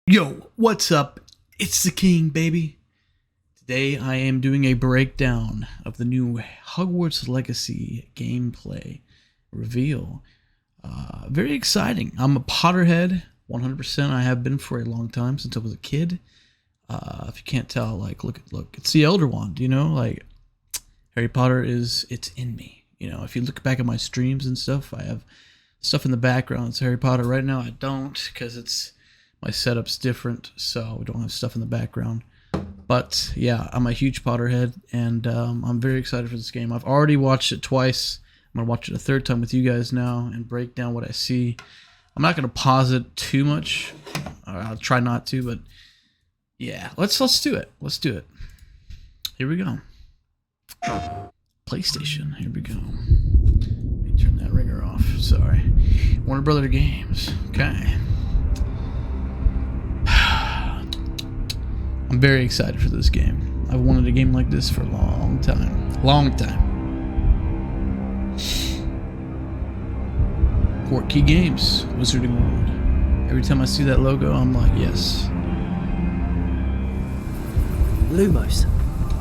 Yo, what's up? It's the King, baby. Today I am doing a breakdown of the new Hogwarts Legacy gameplay reveal. Very exciting. I'm a Potterhead, 100%. I have been for a long time, since I was a kid. If you can't tell, like, look, it's the Elder Wand, you know? Like, Harry Potter it's in me. You know, if you look back at my streams and stuff, I have stuff in the background. It's Harry Potter. Right now I don't, because my setup's different, so we don't have stuff in the background. But yeah, I'm a huge Potterhead, and I'm very excited for this game. I've already watched it twice. I'm gonna watch it a third time with you guys now and break down what I see. I'm not gonna pause it too much. I'll try not to, but yeah, let's do it. Let's do it. Here we go. PlayStation. Here we go. Let me turn that ringer off. Sorry. Warner Brother Games. Okay. I'm very excited for this game. I've wanted a game like this for a long time. Long time. Portkey Games, Wizarding World. Every time I see that logo, I'm like, yes. Lumos.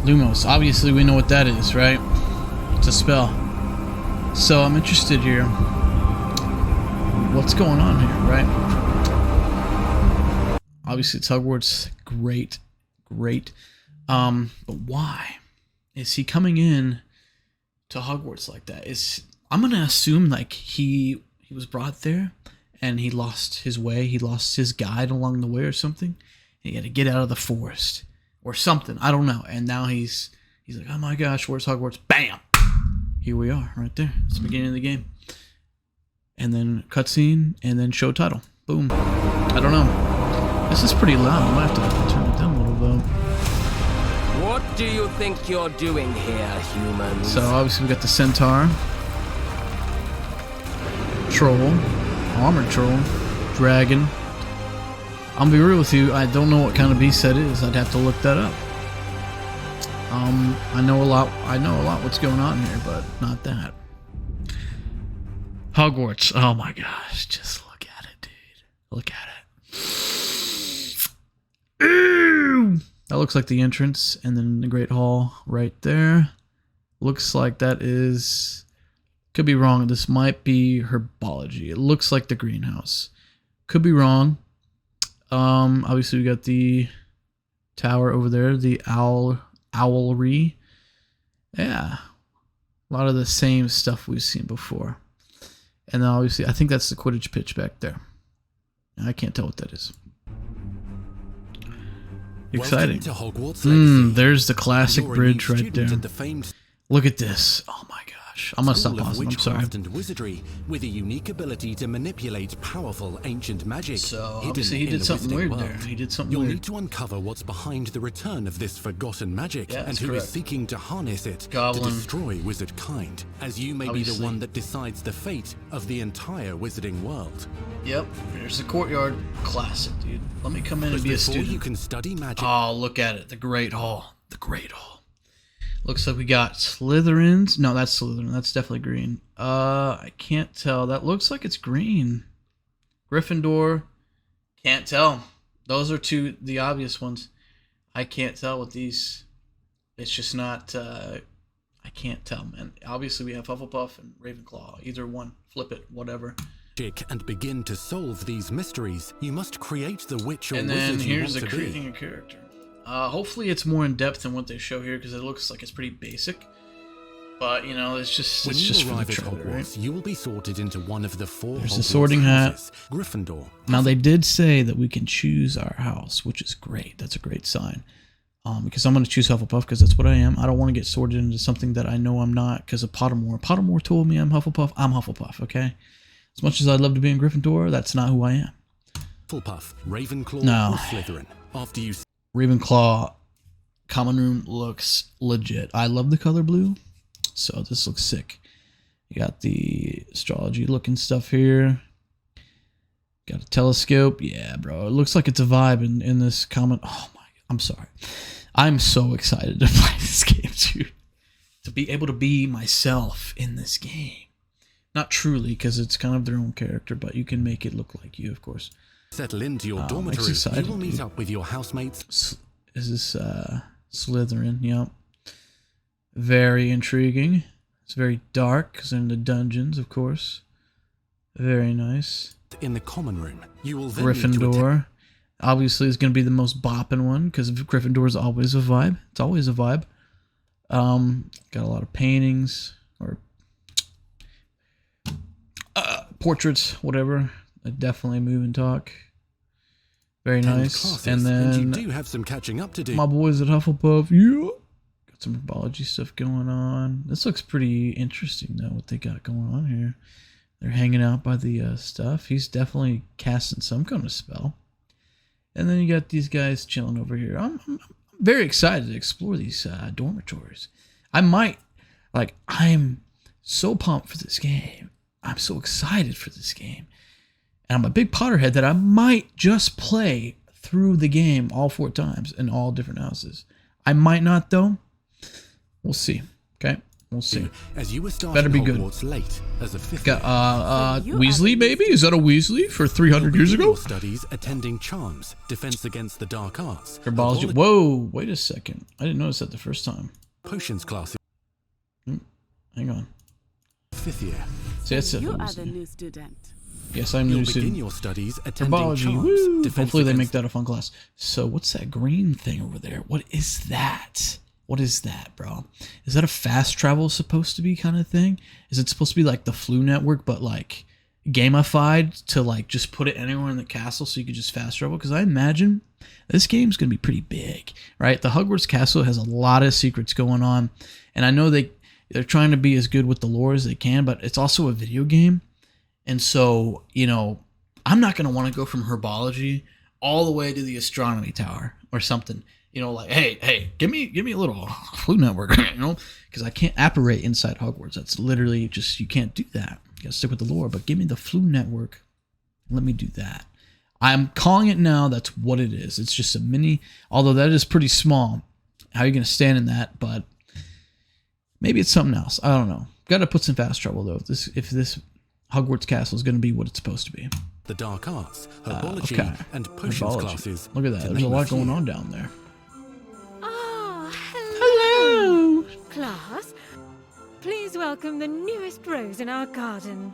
Lumos. Obviously, we know what that is, right? It's a spell. So I'm interested here. What's going on here, right? Obviously, it's Hogwarts. Great. But why is he coming in to Hogwarts like that? I'm gonna assume like he was brought there and he lost his way. He lost his guide along the way or something. He had to get out of the forest or something. I don't know. And now he's like, oh my gosh, where's Hogwarts? Bam! Here we are, right there. It's the beginning of the game. And then cutscene, and then show title. Boom. I don't know. This is pretty loud. I might have to turn it down a little bit. What do you think you're doing here, humans? So obviously we got the Centaur, Troll, Armored Troll, Dragon. I'm gonna be real with you, I don't know what kind of beast that is. I'd have to look that up. I know a lot what's going on here, but not that. Hogwarts. Oh my gosh, just look at it, dude. Look at it. Ew! That looks like the entrance, and then the Great Hall right there. Looks like that is... Could be wrong. This might be herbology. It looks like the greenhouse. Could be wrong. Obviously we got the tower over there, the owlry. Yeah. A lot of the same stuff we've seen before. And then obviously, I think that's the Quidditch pitch back there. I can't tell what that is. Exciting. To Hogwarts Legacy. There's the classic bridge right there. At the famed Look at this. Oh my gosh. I'm gonna stop School of pausing. I'm sorry. Witchcraft and wizardry, with a unique ability to manipulate powerful ancient magic. So hidden obviously he in did the something Wizarding weird world. there. He did something You'll weird. need to uncover what's behind the return of this forgotten magic, Yeah, and that's who is correct. seeking to harness it Goblin. to destroy wizard kind, as you may be Obviously. the one that decides the fate of the entire wizarding world. Yep. There's the courtyard. Classic, dude. Let me come in and But be a before student. you can study magic, Oh, look at it. The Great Hall. The Great Hall. Looks like we got Slytherins. No, that's Slytherin. That's definitely green. I can't tell. That looks like it's green. Gryffindor. Can't tell. Those are the obvious ones. I can't tell with these. It's just not... I can't tell, man. Obviously, we have Hufflepuff and Ravenclaw. Either one. Flip it. Whatever. and begin to solve these mysteries, you must create the witch or And then wizard you here's want the to creating be. a character. Hopefully it's more in depth than what they show here, because it looks like it's pretty basic. But you know, it's just When for you the arrive at trailer, Hogwarts, right? you will be sorted into one of the four There's Hogwarts the sorting hat. houses. Gryffindor. Now they did say that we can choose our house, which is great. That's a great sign. Because I'm going to choose Hufflepuff because that's what I am. I don't want to get sorted into something that I know I'm not because of Pottermore. Pottermore told me I'm Hufflepuff. I'm Hufflepuff, okay? As much as I'd love to be in Gryffindor, that's not who I am. Hufflepuff, Ravenclaw, No. or Slytherin. After you Ravenclaw common room looks legit. I love the color blue, so this looks sick. You got the astrology looking stuff here. Got a telescope. Yeah, bro. It looks like it's a vibe in this comment. Oh my, I'm sorry. I'm so excited to play this game, dude. To be able to be myself in this game. Not truly, because it's kind of their own character, but you can make it look like you, of course. settle into your Makes dormitory, exciting, you will meet dude. up with your housemates. Is this Slytherin? Yep. Very intriguing. It's very dark because they're in the dungeons, of course. Very nice. In the common room, you will then need to Gryffindor. Obviously, is going to be the most bopping one because Gryffindor is always a vibe. It's always a vibe. Got a lot of paintings or portraits, whatever. Definitely move and talk. Very nice. Classes, And then you do have some catching up to do. my boys at Hufflepuff. Yeah. Got some herbology stuff going on. This looks pretty interesting, though, what they got going on here. They're hanging out by the stuff. He's definitely casting some kind of spell. And then you got these guys chilling over here. I'm very excited to explore these dormitories. I'm so pumped for this game. I'm so excited for this game. And I'm a big Potterhead that I might just play through the game all 4 times in all different houses. I might not, though. We'll see. Okay? We'll see. As you were starting Better be good. Hogwarts late as a fifth Got year. Weasley, maybe? Is that a Weasley for 300 years Begin ago? your studies attending charms, defense against the dark arts, Herbology. Whoa, wait a second. I didn't notice that the first time. potions classes. Hang on. 5th year. See, that's it. You are the new student. Yes, I'm You'll new begin student. your studies attending Herbology. charms, Woo! defense Hopefully they make against that a fun class. So what's that green thing over there? What is that? What is that, bro? Is that a fast travel supposed to be kind of thing? Is it supposed to be like the Flu Network, but like gamified to like just put it anywhere in the castle so you could just fast travel? Because I imagine this game's going to be pretty big, right? The Hogwarts castle has a lot of secrets going on. And I know they're trying to be as good with the lore as they can, but it's also a video game. And so, you know, I'm not going to want to go from herbology all the way to the astronomy tower or something. You know, like, hey, give me a little Flu Network, you know, because I can't apparate inside Hogwarts. That's literally just, you can't do that. You got to stick with the lore, but give me the Flu Network. Let me do that. I'm calling it now. That's what it is. It's just a mini, although that is pretty small. How are you going to stand in that? But maybe it's something else. I don't know. Got to put some fast travel, though. If this Hogwarts castle is going to be what it's supposed to be. the dark arts, herbology, Okay. and potions Herbology. classes. Look at that. to There's a name lot few. going on down there. Ah, Hello. class. Please welcome the newest rose in our garden.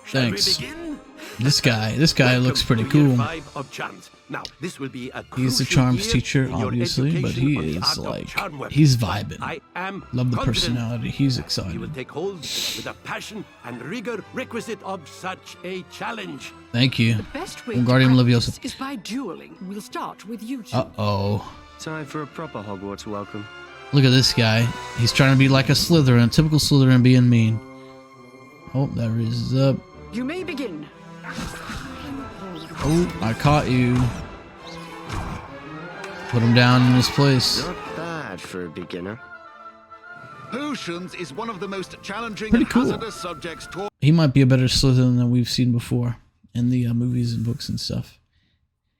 Thanks. Shall we begin? This guy Welcome looks pretty to year cool. 5 of charms. Now, this will be a He's the crucial charms year teacher, in your obviously, but he education on the is art of like, charm work. he's vibing. I am Love the confident personality. He's you will excited. take hold with the passion and rigor requisite of such a challenge. Thank you. Best way Wingardium to Leviosa. practice is by dueling. We'll start with you two. Uh-oh. Time for a proper Hogwarts welcome. Look at this guy. He's trying to be like a Slytherin, a typical Slytherin being mean. Oh, that raises up. You may begin. Oh, I caught you. Put him down in his place. Not bad for a beginner. Potions is one of the most challenging Pretty and cool. hazardous subjects taught. He might be a better Slytherin than we've seen before in the movies and books and stuff.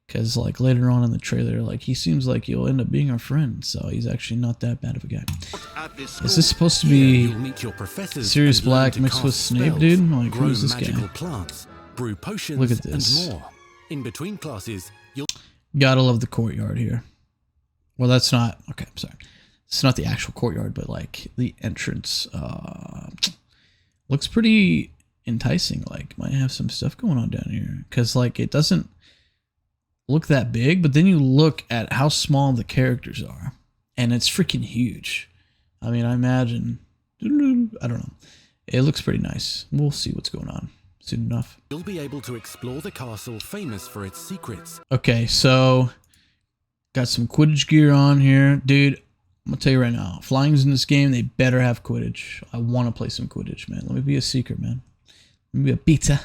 Because like later on in the trailer, like he seems like he'll end up being our friend. So he's actually not that bad of a guy. at this Is school. this supposed to Here, be you'll meet your professors Sirius and learn Black to mixed with cast Snape, spells, dude? Like, grow who's this guy? magical plants, brew potions, Look at this. and more. In between classes, you'll Gotta love the courtyard here. Well, that's not... Okay, I'm sorry. It's not the actual courtyard, but like the entrance looks pretty enticing. Like, might have some stuff going on down here. Because like it doesn't look that big, but then you look at how small the characters are. And it's freaking huge. I mean, I imagine... I don't know. It looks pretty nice. We'll see what's going on soon enough. be able to explore the castle famous for its secrets. Okay, so got some Quidditch gear on here. Dude, I'm gonna tell you right now, flying's in this game, they better have Quidditch. I want to play some Quidditch, man. Let me be a seeker, man. Let me be a pizza.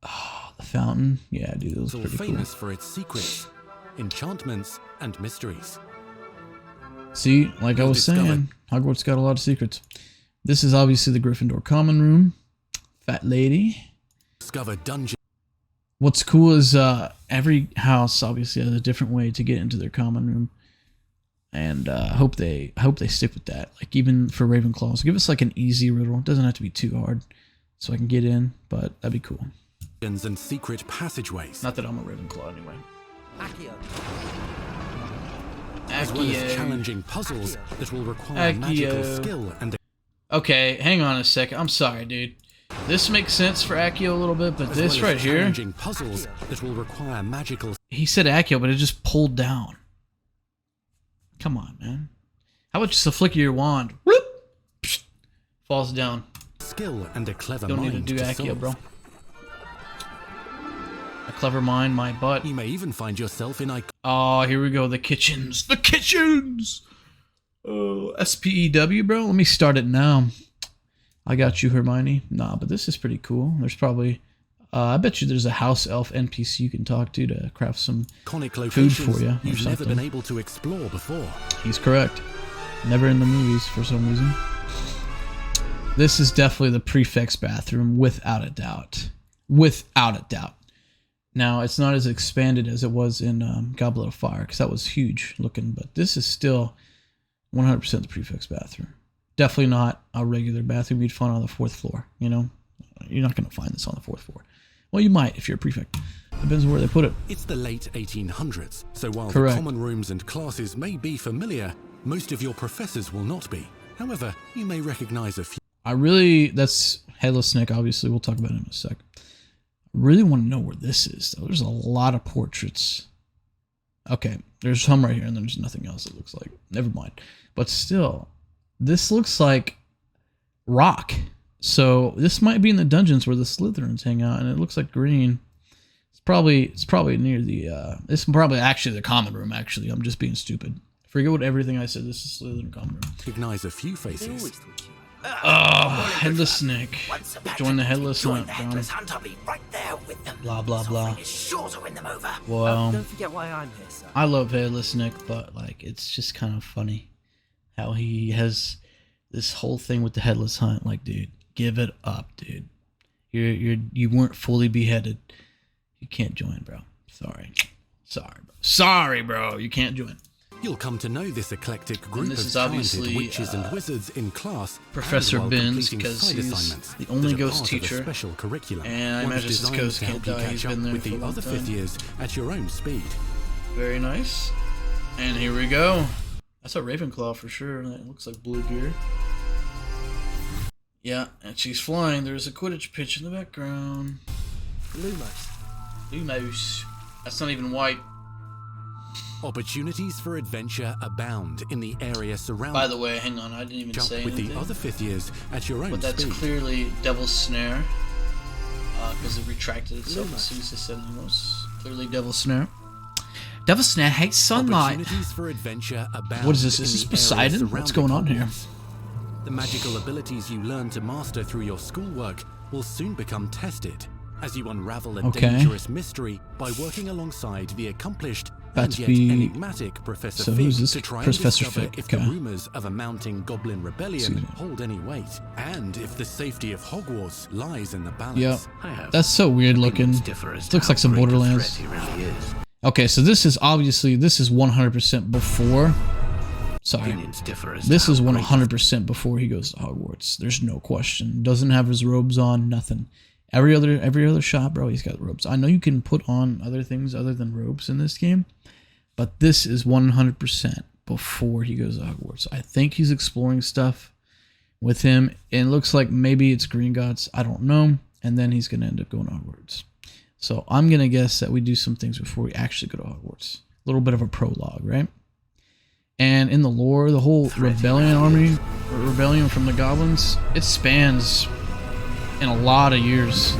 Oh, the fountain. Yeah, dude, that was Castle pretty cool. famous for its secrets, enchantments, and mysteries. See, like I was saying, Hogwarts got a lot of secrets. This is obviously the Gryffindor common room. Fat lady. Discover dungeons. What's cool is every house obviously has a different way to get into their common room, and I hope they stick with that. Like even for Ravenclaws, give us like an easy riddle. It doesn't have to be too hard, so I can get in. But that'd be cool. and secret passageways, Not that I'm a Ravenclaw anyway. as well as Accio. challenging puzzles that will require magical skill and Okay, hang on a second. I'm sorry, dude. This makes sense for Accio a little bit, but this right here, challenging puzzles that will require magical he said Accio, but it just pulled down. Come on, man. How about just a flick of your wand? Whoop! Psst, falls down. skill and a clever Don't mind need to do Accio, solve. bro. A clever mind, my butt. You may even find yourself in Oh, here we go. The kitchens. The kitchens! Oh, SPEW, bro. Let me start it now. I got you, Hermione. Nah, but this is pretty cool. There's probably... I bet you there's a house elf NPC you can talk to craft some iconic food locations for you or you've never something. been able to explore before. He's correct. Never in the movies for some reason. This is definitely the prefect's bathroom, without a doubt. Without a doubt. Now, it's not as expanded as it was in Goblet of Fire, because that was huge looking, but this is still 100% the prefect's bathroom. Definitely not a regular bathroom you'd find on the 4th floor, you know? You're not going to find this on the 4th floor. Well, you might if you're a prefect. Depends on where they put it. It's the late 1800s, so while Correct. the common rooms and classes may be familiar, most of your professors will not be. However, you may recognize a few. That's Headless Nick, obviously. We'll talk about it in a sec. I really want to know where this is, though. There's a lot of portraits. Okay, there's some right here, and there's nothing else it looks like. Never mind. But still, this looks like rock. So this might be in the dungeons where the Slytherins hang out, and it looks like green. It's probably near the. This is probably actually the common room. Actually, I'm just being stupid. Forget what everything I said. This is Slytherin common room. Recognize a few faces. Oh, Headless Snake. Join the Headless Hunt. Hunt, I'll be right there with them. Blah blah blah. It's sure to win them over. Well, Don't forget why I'm here, sir. I love Headless Nick, but like it's just kind of funny how he has this whole thing with the Headless Hunt. Like, dude, give it up, dude. You weren't fully beheaded. You can't join, bro. Sorry, bro. You can't join. You'll come to know this eclectic group this of is talented obviously, witches and wizards in class. Professor and while Binns, completing because side he's assignments the that only are ghost part of a teacher. special curriculum. And I One imagine designed this ghost to help can't you die. catch He's up been there with for a the long other time. fifth years at your own speed. Very nice. And here we go. That's a Ravenclaw for sure. That looks like blue gear. Yeah, and she's flying. There's a Quidditch pitch in the background. Lumos. That's not even white. Opportunities for adventure abound in the area surrounding. By the way, hang on, I didn't even Jump say with anything. the other fifth years at your own But that's speed. clearly Devil's Snare. Because it retracted itself as soon as it said Lumos. Clearly Devil's Snare. Devil's Snare hates sunlight. Opportunities for adventure abound. What is this? in Is this the area Poseidon? What's going on here? Hogwarts. The magical abilities you learn to master through your schoolwork will soon become tested as you unravel a dangerous mystery by working alongside the accomplished and yet enigmatic Professor So Fig who's this? to try and Professor discover Fig, if the okay. rumors of a mounting goblin rebellion hold any weight, and if the safety of Hogwarts lies in the balance. Yep. That's so weird looking. It looks like some Borderlands. Okay, so this is 100% before. Sorry. This is 100% before he goes to Hogwarts. There's no question. Doesn't have his robes on, nothing. Every other shot, bro, he's got robes. I know you can put on other things other than robes in this game, but this is 100% before he goes to Hogwarts. I think he's exploring stuff with him, and it looks like maybe it's Gringotts. I don't know. And then he's going to end up going to Hogwarts. So I'm going to guess that we do some things before we actually go to Hogwarts. A little bit of a prologue, right? And in the lore, the whole rebellion from the goblins, it spans in a lot of years.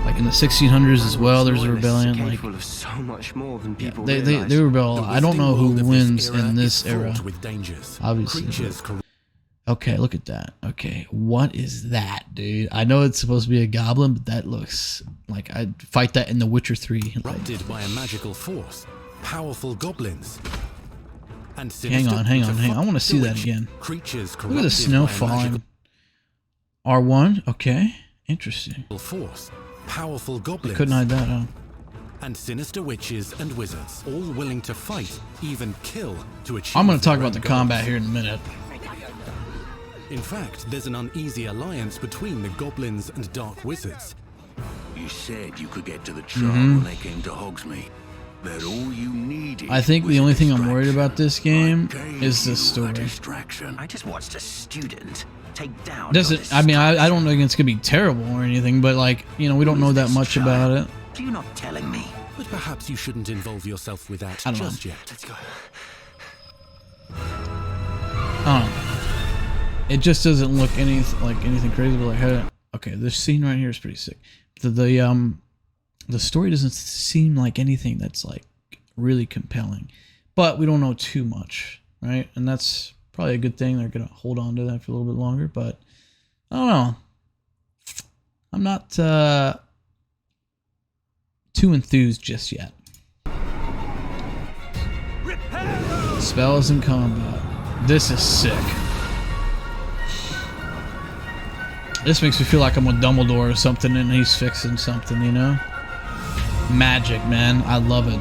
Like in the 1600s as well, there's a rebellion. Like Capable of so much more than people they realize. rebel. I don't know who The wizarding wins world of in this this era era. is fraught with dangers. Obviously. Creatures Okay, look at that. Okay, what is that, dude? I know it's supposed to be a goblin, but that looks like I'd fight that in The Witcher 3. Like, corrupted by a magical force, powerful goblins, and hang on. I want to see that again. Creatures Look at the snow falling. R1. Okay, interesting. Force, powerful goblins. Couldn't hide that, huh? And sinister witches and wizards, all willing to fight, even kill, to achieve. I'm going to talk their about the own combat goals. here in a minute. In fact, there's an uneasy alliance between the goblins and dark wizards. You said you could get to the charm when they came to Hogsmeade. That all you needed. I think the only thing I'm worried about this game is the story. Distraction. I just watched a student take down. Doesn't I mean I don't think it's gonna be terrible or anything, but like, you know, we don't know that much about it. Do you not telling me? But perhaps you shouldn't involve yourself with that just yet. Let's go. I don't know. It just doesn't look anything crazy, but like, hey, okay, this scene right here is pretty sick. The story doesn't seem like anything that's like really compelling, but we don't know too much, right? And that's probably a good thing. They're gonna hold on to that for a little bit longer, but I don't know. I'm not too enthused just yet. Spells and combat. This is sick. This makes me feel like I'm with Dumbledore or something and he's fixing something, you know? Magic, man. I love it.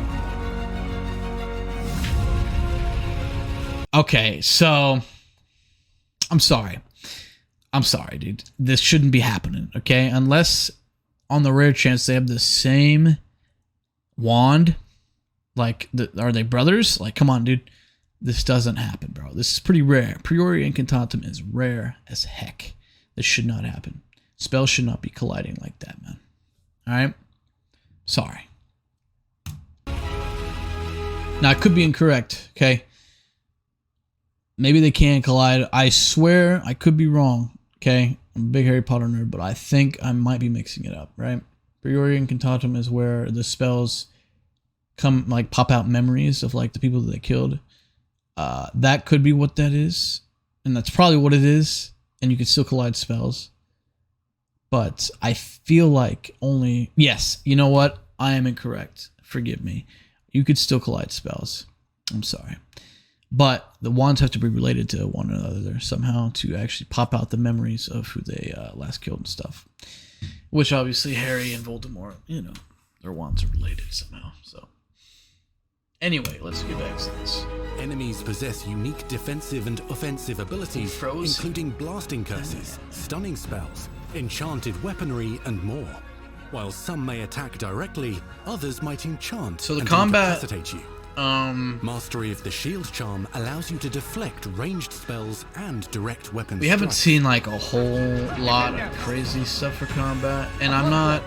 Okay, so I'm sorry. I'm sorry, dude. This shouldn't be happening, okay? Unless on the rare chance they have the same wand. Like, are they brothers? Like, come on, dude. This doesn't happen, bro. This is pretty rare. Priori Incantatem is rare as heck. This should not happen. Spells should not be colliding like that, man. Alright? Sorry. Now, I could be incorrect, okay? Maybe they can collide. I swear I could be wrong, okay? I'm a big Harry Potter nerd, but I think I might be mixing it up, right? Priori Incantatem is where the spells come, like, pop out memories of, like, the people that they killed. That could be what that is, and that's probably what it is, and you can still collide spells. But I feel like only... Yes, you know what? I am incorrect. Forgive me. You could still collide spells. I'm sorry. But the wands have to be related to one another somehow to actually pop out the memories of who they last killed and stuff. Which obviously Harry and Voldemort, you know, their wands are related somehow. So anyway, let's get back to this. Enemies possess unique defensive and offensive abilities, including blasting curses, stunning spells, enchanted weaponry, and more. While some may attack directly, others might enchant so the and combat incapacitate you. Mastery of the shield charm allows you to deflect ranged spells and direct weapons. We haven't seen like a whole lot of crazy stuff for combat, and I'm not...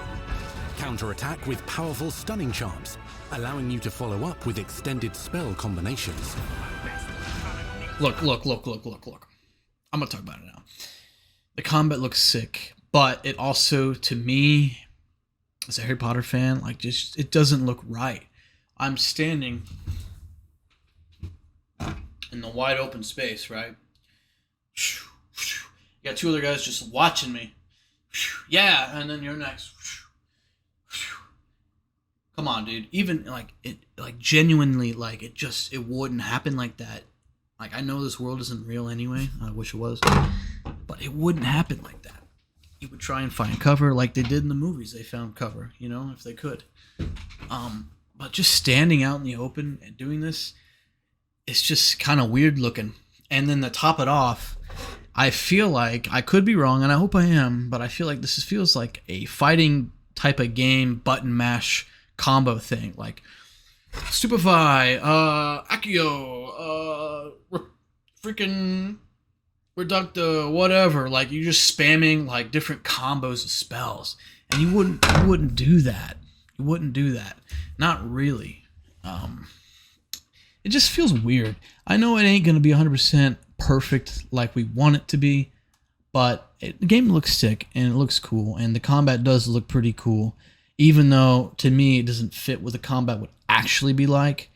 Counterattack with powerful stunning charms, allowing you to follow up with extended spell combinations. Look. I'm gonna talk about it now. The combat looks sick, but it also, to me, as a Harry Potter fan, like, just, it doesn't look right. I'm standing in the wide open space, right? You got two other guys just watching me. Yeah, and then you're next. Come on, dude. Even like it, like genuinely, like it wouldn't happen like that. Like, I know this world isn't real anyway. I wish it was, but it wouldn't happen like that. You would try and find cover like they did in the movies. They found cover, you know, if they could. But just standing out in the open and doing this, it's just kind of weird looking. And then to top it off, I feel like, I could be wrong, and I hope I am, but I feel like this feels like a fighting type of game button mash combo thing. Like, Stupefy, Accio, freaking Reducta, whatever. Like, you're just spamming like different combos of spells. And you wouldn't do that. You wouldn't do that. Not really. It just feels weird. I know it ain't going to be 100% perfect like we want it to be, but the game looks sick and it looks cool, and the combat does look pretty cool, even though to me it doesn't fit what the combat would actually be like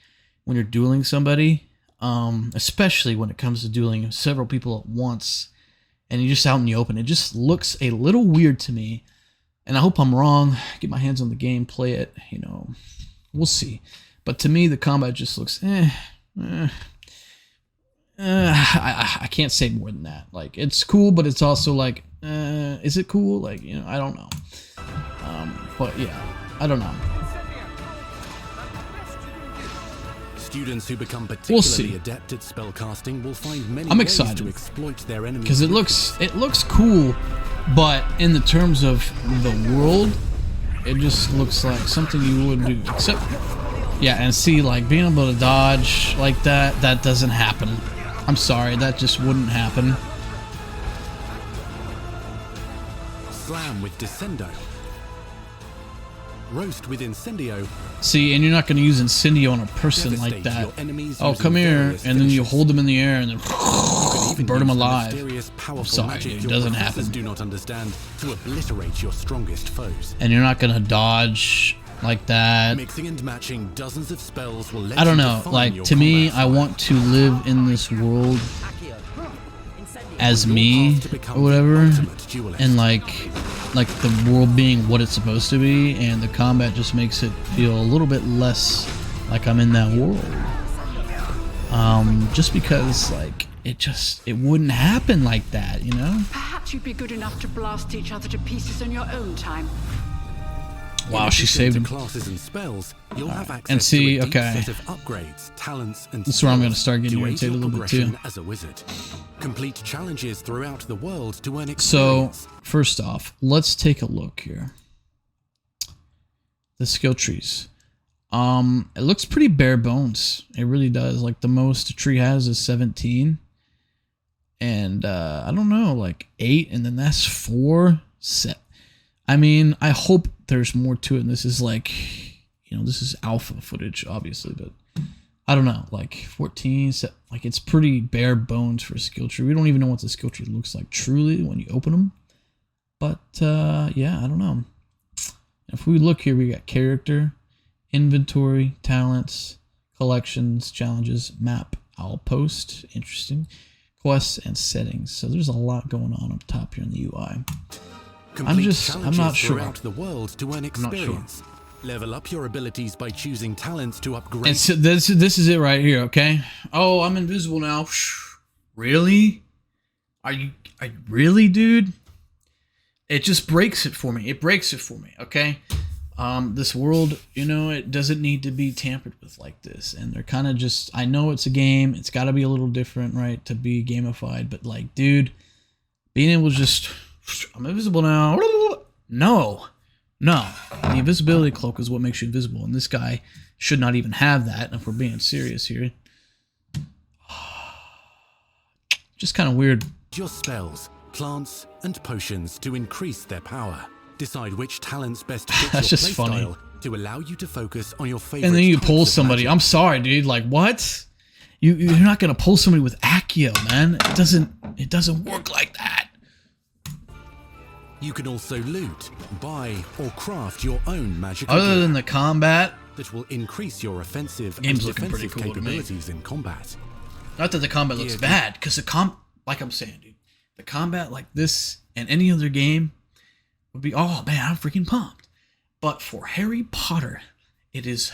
when you're dueling somebody, especially when it comes to dueling several people at once and you're just out in the open. It just looks a little weird to me. And I hope I'm wrong. Get my hands on the game, play it, you know, we'll see. But to me, the combat just looks, I can't say more than that. Like, it's cool, but it's also like, is it cool? Like, you know, I don't know. But yeah, I don't know. Students who become particularly adept at spellcasting will find many ways to exploit their enemies. Because it looks cool, but in the terms of the world, it just looks like something you wouldn't do. Except, yeah, and see, like, being able to dodge like that, that doesn't happen. I'm sorry, that just wouldn't happen. Slam with Descendo. Roast with Incendio. See, and you're not going to use Incendio on a person like that. Oh, come here, and then you hold them in the air and then burn them alive. I'm sorry, dude, it doesn't happen. Do not understand to obliterate your strongest foes. And you're not going to dodge like that. Mixing and matching dozens of spells will let I don't you know, define like, your to me, combat I want to live in this world as me, or whatever, and like the world being what it's supposed to be, and the combat just makes it feel a little bit less like I'm in that world. Just because, like, it wouldn't happen like that, you know? Perhaps you'd be good enough to blast each other to pieces in your own time. Wow, she saved him. Classes and spells, you'll have access And see, to a deep okay, set of upgrades, talents, and this is where I'm going to skills start getting to aid irritated a your little bit too. progression as a wizard. Complete challenges throughout the world to earn So, experience. first off, let's take a look here. The skill trees. It looks pretty bare bones. It really does. Like, the most a tree has is 17. And, I don't know, like 8, and then that's 4 set. I mean, I hope there's more to it, and this is like, you know, this is alpha footage, obviously, but I don't know, like 14, like, it's pretty bare bones for a skill tree. We don't even know what the skill tree looks like truly when you open them, but yeah, I don't know. If we look here, we got character, inventory, talents, collections, challenges, map, outpost, interesting, quests, and settings. So there's a lot going on up top here in the UI. I'm not sure. Throughout the world to earn experience. Level up your abilities by choosing talents to upgrade. And so this is it right here, okay? Oh, I'm invisible now. Really? Are you really, dude? It just breaks it for me. It breaks it for me, okay? This world, you know, it doesn't need to be tampered with like this. And they're kind of just, I know it's a game. It's got to be a little different, right, to be gamified. But, like, dude, being able to just, I'm invisible now. No. The invisibility cloak is what makes you invisible. And this guy should not even have that. And if we're being serious here, just kind of weird. Your spells, plants, and potions to increase their power. Decide which talents best fit That's your just funny. playstyle to allow you to focus on your favorite. And then you types pull of somebody. magic. I'm sorry, dude. Like, what? You're not gonna pull somebody with Accio, man. It doesn't work like that. You can also loot, buy, or craft your own magical Other gear than the combat, that will increase your offensive and game's looking pretty defensive cool to me. capabilities in combat. Not that the combat looks bad, because like I'm saying, dude, the combat like this and any other game would be, oh man, I'm freaking pumped. But for Hary Potter, it is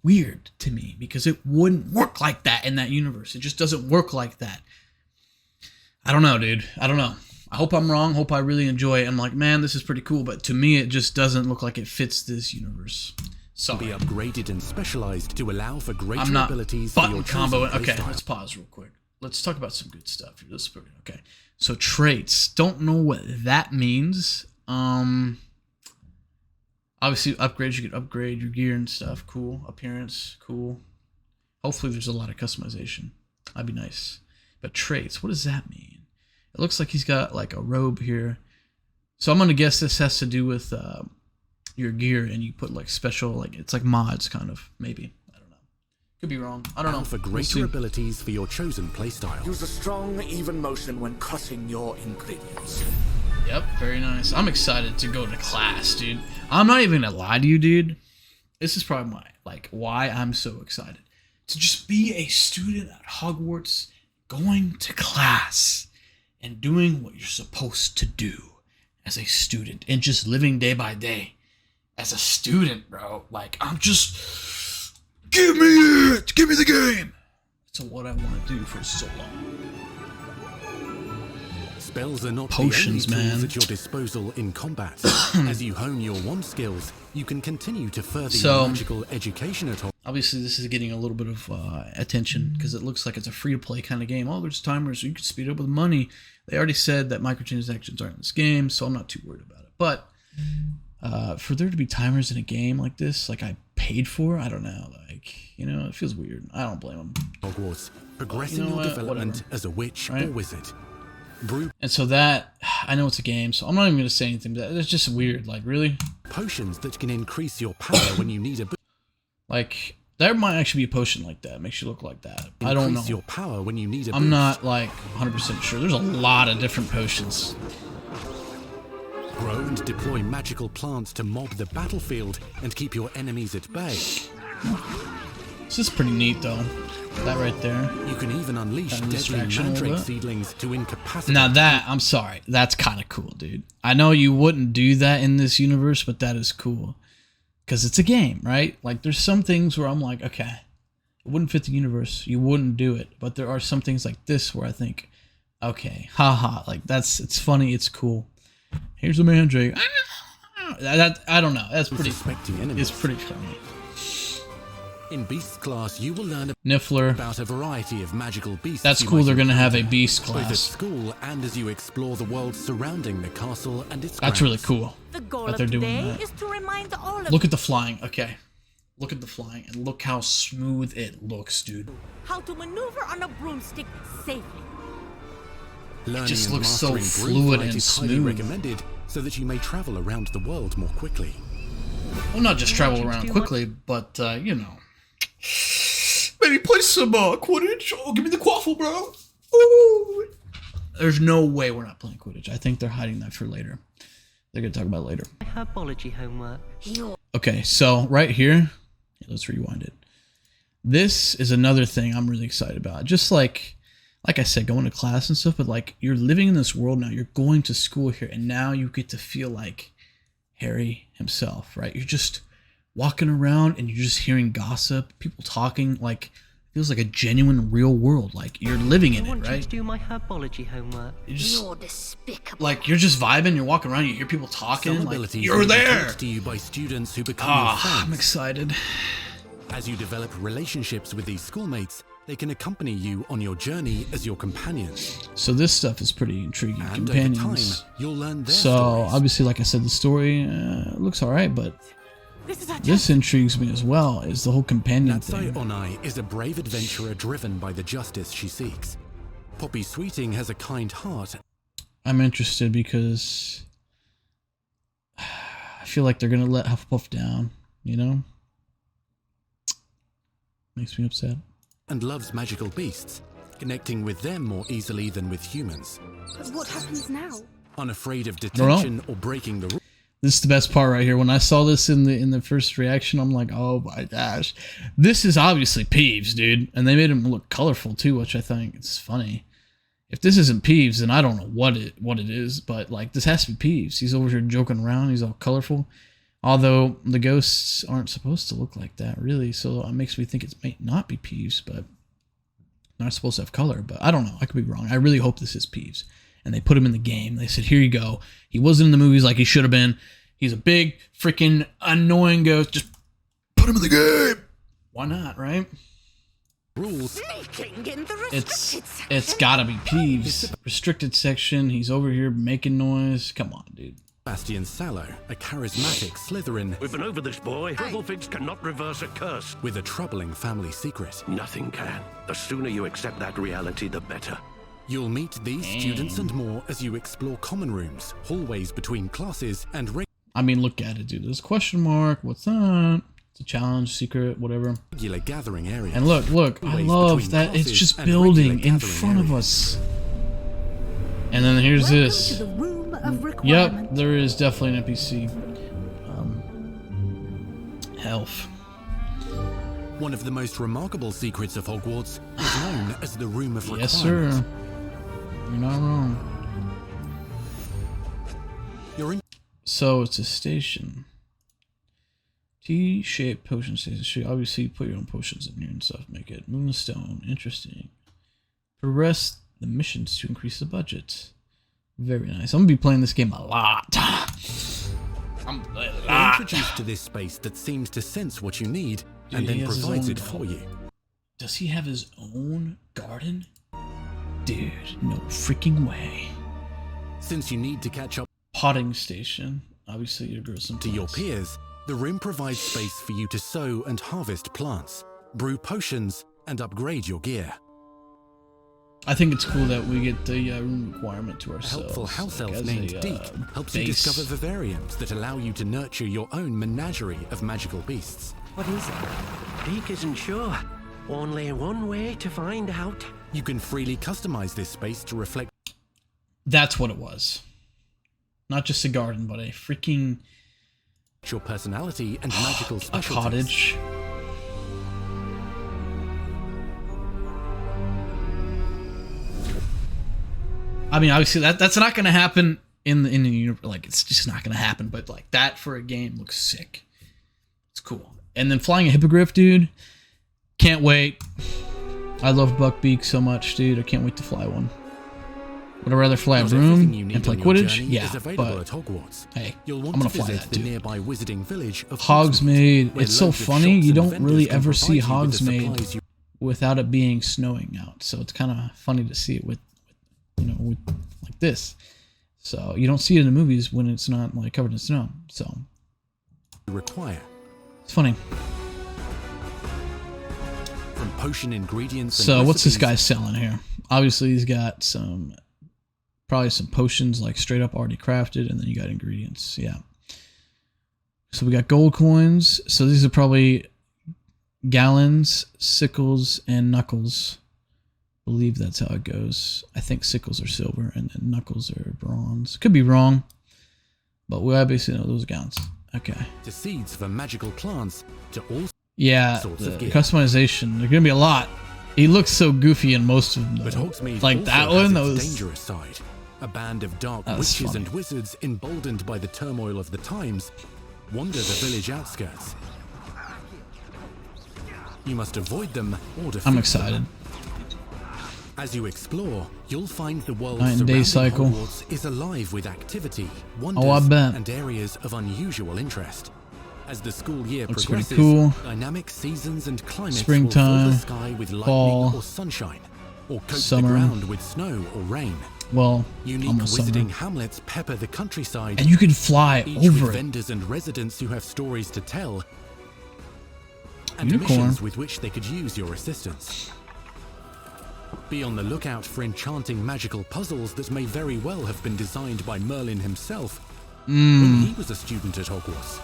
weird to me because it wouldn't work like that in that universe. It just doesn't work like that. I don't know, dude. I don't know. I hope I'm wrong. Hope I really enjoy it. I'm like, man, this is pretty cool. But to me, it just doesn't look like it fits this universe. Sorry. Be upgraded and specialized to allow for greater I'm not abilities for button your combo. chosen Okay, playstyle. let's pause real quick. Let's talk about some good stuff here. Okay. So traits. Don't know what that means. Obviously upgrades. You can upgrade your gear and stuff. Cool. Appearance. Cool. Hopefully there's a lot of customization. That'd be nice. But traits. What does that mean? It looks like he's got like a robe here. So I'm gonna guess this has to do with your gear, and you put like special, like it's like mods kind of, maybe. I don't know. Could be wrong. I don't know. For We'll greater see. abilities for your chosen playstyle. Use a strong, even motion when cutting your ingredients. Yep, very nice. I'm excited to go to class, dude. I'm not even gonna lie to you, dude. This is probably why I'm so excited. To just be a student at Hogwarts, going to class, and doing what you're supposed to do as a student, and just living day by day as a student, bro. Like, I'm just, give me it! Give me the game! That's what I want to do for so long. Spells are not Potions, the only tools man. at your disposal in combat. As you hone your wand skills, you can continue to further So, your magical education at home. Obviously, this is getting a little bit of attention because it looks like it's a free-to-play kind of game. Oh, there's timers, so you can speed up with money. They already said that microtransactions aren't in this game, so I'm not too worried about it. But For there to be timers in a game like this, like I paid for, I don't know, like, you know, it feels weird. I don't blame them. Hogwarts, progressing You know your what? development Whatever. as a witch Right? or wizard. And so that, I know it's a game, so I'm not even going to say anything, but it's just weird. Like, really? Potions that can increase your power when you need a boost. Like, there might actually be a potion like that. Makes you look like that. I don't know. Increase your power when you need a I'm boost. not, like, 100% sure. There's a lot of different potions. Grow and deploy magical plants to mob the battlefield and keep your enemies at bay. This is pretty neat, though. That right there. You can even unleash Kind of deadly distraction a little mandrake bit. seedlings to incapacitate. Now that, I'm sorry, that's kind of cool, dude. I know you wouldn't do that in this universe, but that is cool. Because it's a game, right? Like, there's some things where I'm like, okay, it wouldn't fit the universe. You wouldn't do it. But there are some things like this where I think, okay, haha, like, it's funny, it's cool. Here's a mandrake. I don't know. That's pretty, Suspecting enemies. it's pretty funny. In Beast class, you will learn Niffler. about a variety of magical beasts. That's you cool. might They're going to have a encounter, beast both at class. school and as you explore the world surrounding the castle and its That's grounds. really cool The goal that of they're doing today that. is to remind all of Look you at the flying. Okay. Look at the flying. And look how smooth it looks, dude. how to maneuver on a broomstick safely. Learning just and looks so mastering fluid broom flight and is highly smooth. recommended so that you may travel around the world more quickly. Well, not just travel around quickly, but, you know. Maybe play some Quidditch. Oh, give me the quaffle, bro. Ooh. There's no way we're not playing Quidditch. I think they're hiding that for later. They're going to talk about it later. Herbology homework. Okay, so right here, let's rewind it. This is another thing I'm really excited about. Just like I said, going to class and stuff, but like you're living in this world now. You're going to school here, and now you get to feel like Hary himself, right? You're just walking around and you're just hearing gossip, people talking. Like, it feels like a genuine, real world. Like you're living in I it, want you right? to do my herbology homework. You just, You're despicable. like you're just vibing. You're walking around. You hear people talking. Some Like abilities you're may be there. taught to you by students who become your Ah, I'm friends. excited. As you develop relationships with these schoolmates, they can accompany you on your journey as your companions. So this stuff is pretty intriguing. And Companions. over time, you'll learn their So stories. obviously, like I said, the story looks alright, but This is our this intrigues me as well. Is the whole companion Natsai thing? Onai is a brave adventurer driven by the justice she seeks. Poppy Sweeting has a kind heart. I'm interested because I feel like they're gonna let Hufflepuff down. You know, makes me upset. And loves magical beasts, connecting with them more easily than with humans. But what happens now? Unafraid of Don't know. detention or breaking the rules. This is the best part right here. When I saw this in the first reaction, I'm like, oh my gosh, this is obviously Peeves, dude. And they made him look colorful too, which I think is funny. If this isn't Peeves, then I don't know what it is. But like, this has to be Peeves. He's over here joking around. He's all colorful. Although the ghosts aren't supposed to look like that, really. So it makes me think it may not be Peeves, but not supposed to have color. But I don't know. I could be wrong. I really hope this is Peeves. And they put him in the game. They said, here you go. He wasn't in the movies like he should have been. He's a big, freaking annoying ghost. Just put him in the game. Why not, right? Rules. Sneaking in the It's gotta be Peeves. Restricted section. He's over here making noise. Come on, dude. Bastian Sallow, a charismatic Slytherin We've been over this, boy. Gryffindors cannot reverse a curse. with a troubling family secret. Nothing can. The sooner you accept that reality, the better. You'll meet these students and more as you explore common rooms, hallways between classes, and I mean, look at it, dude. There's a question mark. What's that? It's a challenge, secret, whatever. regular gathering areas. And look. I Hallways love between that. It's classes just and building regular in gathering front of areas. us. And then here's this. To the room of requirement. Yep, there is definitely an NPC. Elf. One of the most remarkable secrets of Hogwarts is known as the Room of Requirement. Yes, sir. You're not wrong. You're in So it's a station. T-shaped potion station. So you obviously put your own potions in here and stuff. Make it moonstone. Interesting. Progress the missions to increase the budget. Very nice. I'm gonna be playing this game a lot. You're introduced to this space that seems to sense what you need Dude, and he then has his provides own it for you. Does he have his own garden? Dude, no freaking way. Since you need to catch up Potting station. obviously you grow some To your plants. peers, the room provides space for you to sow and harvest plants, brew potions, and upgrade your gear. I think it's cool that we get the room requirement to A ourselves. helpful house like, elf as named a, Deek helps you base. discover vivariums that allow you to nurture your own menagerie of magical beasts. What is it? Deek isn't sure. Only one way to find out. You can freely customize this space to reflect That's what it was. Not just a garden, but a freaking your personality and magical a specialties. cottage. I mean, obviously that's not going to happen in the universe. Like, it's just not going to happen. But like that for a game looks sick. It's cool. And then flying a hippogriff, dude. Can't wait. I love Buckbeak so much, dude. I can't wait to fly one. Would I rather fly a Not broom everything you need and play on your Quidditch? journey Yeah, is available but at Hogwarts. hey, You'll I'm want gonna to fly visit that, the dude. nearby wizarding village of Hogsmeade. where It's so loads of funny. shops You and don't vendors really can ever see provide you with the supplies Hogsmeade you- without it being snowing out. So it's kind of funny to see it with like this. So you don't see it in the movies when it's not like covered in snow. So require. it's funny. From potion ingredients and So what's this recipes guy selling here? Obviously he's got probably some potions like straight up already crafted, and then you got ingredients. Yeah. So we got gold coins. So these are probably gallons, sickles, and knuckles. I believe that's how it goes. I think sickles are silver and then knuckles are bronze. Could be wrong, but we obviously know those are gallons. Okay. to seeds for magical plants to all Yeah, sorts the of gear. customization. There's gonna be a lot. He looks so goofy in most of them. But Though. Hogsmeade Like also that has one, its those. dangerous side. A band of dark That was witches funny. and wizards, emboldened by the turmoil of the times, wander the village outskirts. You must avoid them or defeat I'm them. excited. As you explore, you'll find the world Night and day surrounding cycle. Hogwarts is alive with activity, wonders, Oh, I bet. and areas of unusual interest. As the school year Looks pretty progresses, cool. dynamic seasons and climates will Springtime, fill the sky with lightning fall, or sunshine, or coat summer. the ground with snow or rain. Well, Unique almost wizarding summer. hamlets pepper the countryside, And you can fly each over with it. vendors and residents who have stories to tell, and Unicorn. missions with which they could use your assistance. Be on the lookout for enchanting magical puzzles that may very well have been designed by Merlin himself when he was a student at Hogwarts.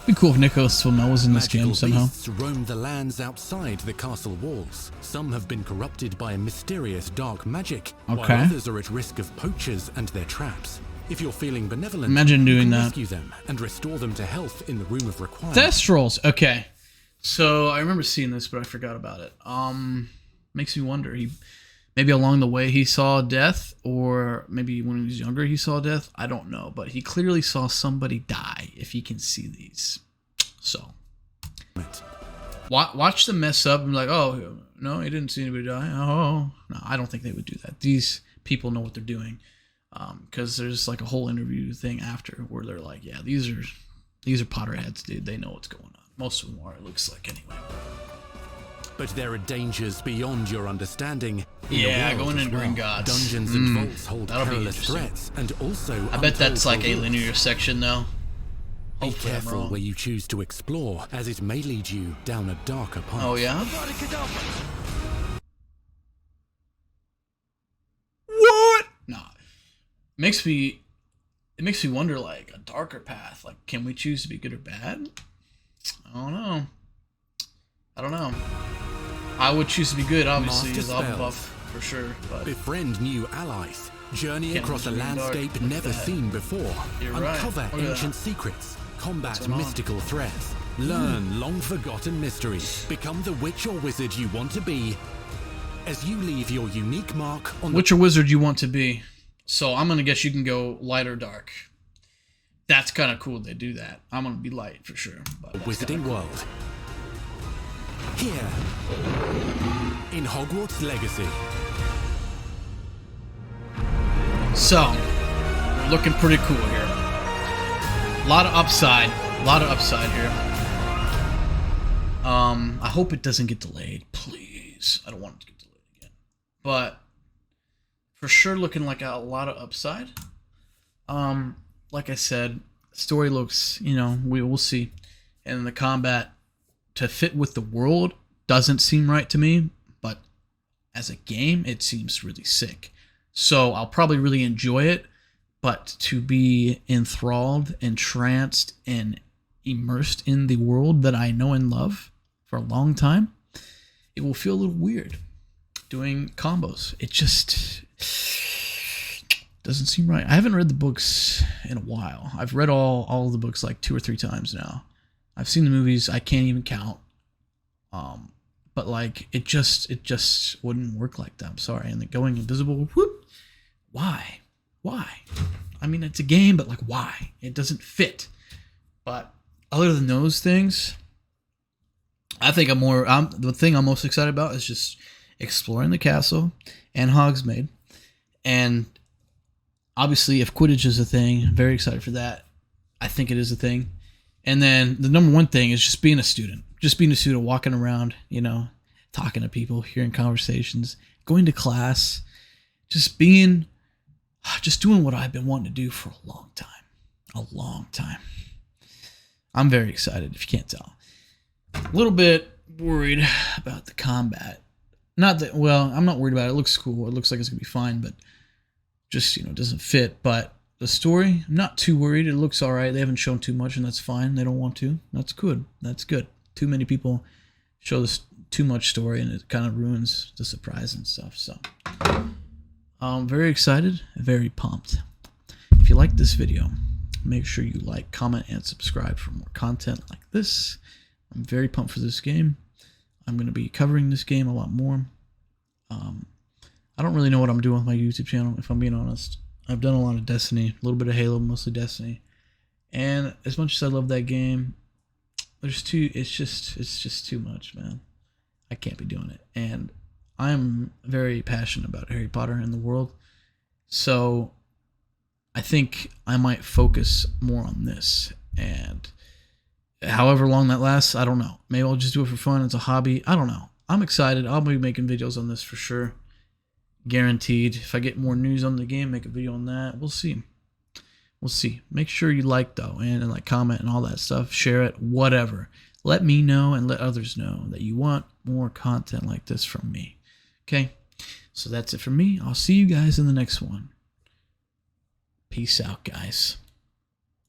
It'd be cool if Nicholas Flamel was in this Magical game somehow. beasts roam the lands outside the castle walls. Some have been corrupted by a mysterious dark magic, while Okay. others are at risk of poachers and their traps. If you're feeling benevolent, Imagine you doing can that. rescue them and restore them to health in the room of requirement. Thestrals. Okay. So I remember seeing this, but I forgot about it. Makes me wonder. Maybe along the way he saw death, or maybe when he was younger he saw death. I don't know, but he clearly saw somebody die. If he can see these, so watch them mess up and be like, oh no, he didn't see anybody die. Oh no, I don't think they would do that. These people know what they're doing, because there's like a whole interview thing after where they're like, yeah, these are Potterheads, dude. They know what's going on. Most of them are. It looks like anyway. But there are dangers beyond your understanding. In the Yeah, world going as into well. Gringotts. Dungeons and vaults hold That'll be perilous interesting. threats, and also I bet that's untold like a rewards. linear section though. Be Hopefully I'm careful wrong. where you choose to explore, as it may lead you down a darker path. Oh yeah? What? Nah. It makes me wonder, like, a darker path. Like, can we choose to be good or bad? I don't know. I would choose to be good, obviously, Master because I'm spells. buff for sure. But Befriend new allies. Journey Can't across a imagine being dark. landscape Look at never that. seen before. You're right. Uncover Look at ancient that. secrets. Combat going on? mystical threats. Learn long-forgotten mysteries. Become the witch or wizard you want to be as you leave your unique mark on which or wizard you want to be? So I'm gonna guess you can go light or dark. That's kind of cool. They do that. I'm gonna be light for sure. But the that's wizarding kinda cool. world. Here, in Hogwarts Legacy. So, we're looking pretty cool here. A lot of upside here. I hope it doesn't get delayed, please. I don't want it to get delayed again. But for sure looking like a lot of upside. Like I said, story looks, you know, we'll see. And the combat to fit with the world doesn't seem right to me, but as a game, it seems really sick. So I'll probably really enjoy it, but to be enthralled, entranced, and immersed in the world that I know and love for a long time, it will feel a little weird doing combos. It just doesn't seem right. I haven't read the books in a while. I've read all of the books like 2 or 3 times now. I've seen the movies. I can't even count. But like it just wouldn't work like that. I'm sorry. And the going invisible, whoop. Why? I mean, it's a game, but like why? It doesn't fit. But other than those things, I think the thing I'm most excited about is just exploring the castle and Hogsmeade. And obviously, if Quidditch is a thing, I'm very excited for that. I think it is a thing. And then the number one thing is just being a student. Just being a student, walking around, you know, talking to people, hearing conversations, going to class, just doing what I've been wanting to do for a long time. A long time. I'm very excited, if you can't tell. A little bit worried about the combat. Not that, well, I'm not worried about it. It looks cool. It looks like it's going to be fine, but just, you know, it doesn't fit. But the story, I'm not too worried. It looks all right. They haven't shown too much, and that's fine. They don't want to. That's good. That's good. Too many people show this too much story, and it kind of ruins the surprise and stuff. So I'm very excited, very pumped. If you like this video, make sure you like, comment, and subscribe for more content like this. I'm very pumped for this game. I'm going to be covering this game a lot more. I don't really know what I'm doing with my YouTube channel, if I'm being honest. I've done a lot of Destiny, a little bit of Halo, mostly Destiny. And as much as I love that game, it's just too much, man. I can't be doing it. And I'm very passionate about Harry Potter and the world. So I think I might focus more on this. And however long that lasts, I don't know. Maybe I'll just do it for fun. It's a hobby. I don't know. I'm excited. I'll be making videos on this for sure. Guaranteed. If I get more news on the game, make a video on that. We'll see. We'll see. Make sure you like, though, and like, comment, and all that stuff. Share it, whatever. Let me know and let others know that you want more content like this from me. Okay? So that's it for me. I'll see you guys in the next one. Peace out, guys.